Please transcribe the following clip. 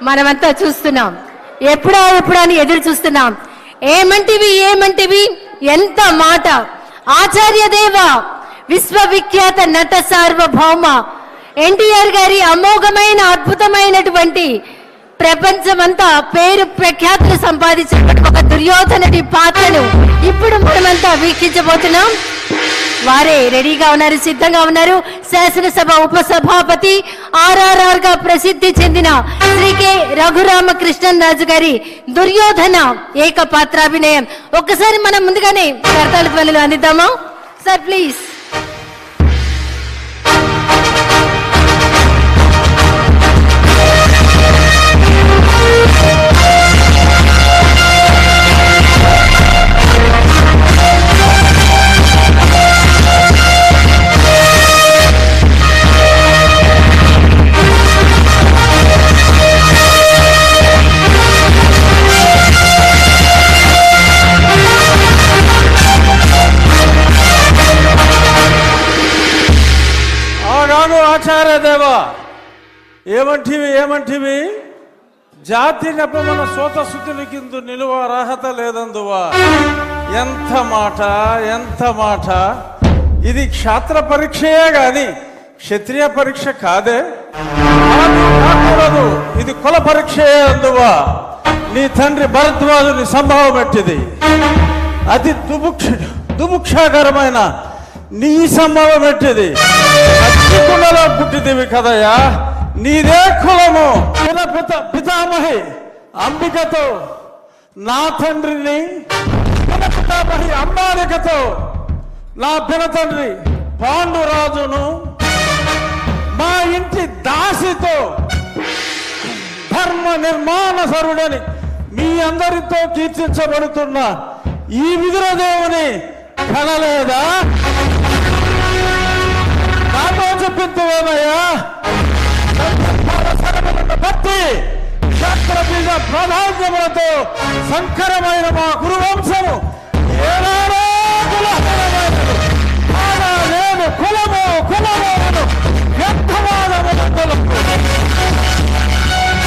మనమంతా చూస్తున్నాం. ఎప్పుడా అని ఎదురు చూస్తున్నాం. ఏమంటివి ఎంత మాట. ఆచార్య దేవ, విశ్వవిఖ్యాత నట సార్వభౌమ ఎన్టీఆర్ గారి అమోఘమైన అద్భుతమైనటువంటి ప్రపంచమంతా పేరు ప్రఖ్యాతులు సంపాదించిన ఒక దుర్యోధనుడి పాత్రను ఇప్పుడు మనమంతా వీక్షించబోతున్నాం. వారే రెడీగా ఉన్నారు, సిద్ధంగా ఉన్నారు. శాసనసభ ఉపసభాపతి, RRR గా ప్రసిద్ధి చెందిన శ్రీ కె రఘురామకృష్ణన్ రాజు గారి దుర్యోధన ఏకపాత్రాభినయం. ఒక్కసారి మనం ముందుగానే కర్తాళ ధ్వనులు అందిద్దామా సార్, ప్లీజ్. ఆచార్య దేవ, ఏమంటివి జాతి నెపమన సోత శుద్ధుల కింద నిలువ అర్హత లేదందువా. ఎంత మాట. ఇది క్షాత్ర పరీక్షయే గాని క్షత్రియ పరీక్ష కాదే. కాకూడదు, ఇది కుల పరీక్షయే అందువా. నీ తండ్రి భరద్వాజుని సంభవం ఎట్టిది. అతి దుముక్షాకరమైన నీ సంభవం ఎట్టిది. కులలో పుట్టిదివి కదయ్యా. నీదే కులము. పితామహి అంబికతో నా తండ్రిని, పితామహి అంబాలికతో నా పినతండ్రి పాండురాజును, మా ఇంటి దాసితో ధర్మ నిర్మాణ సరుడని మీ అందరితో కీర్తించబడుతున్న ఈ విదురదేవుని కనలేదా? నాతో చెప్పిందేమయ్యా. భక్తి క్షత్రబీజ ప్రాధాన్యములతో సంకరమైన మా గురువంశము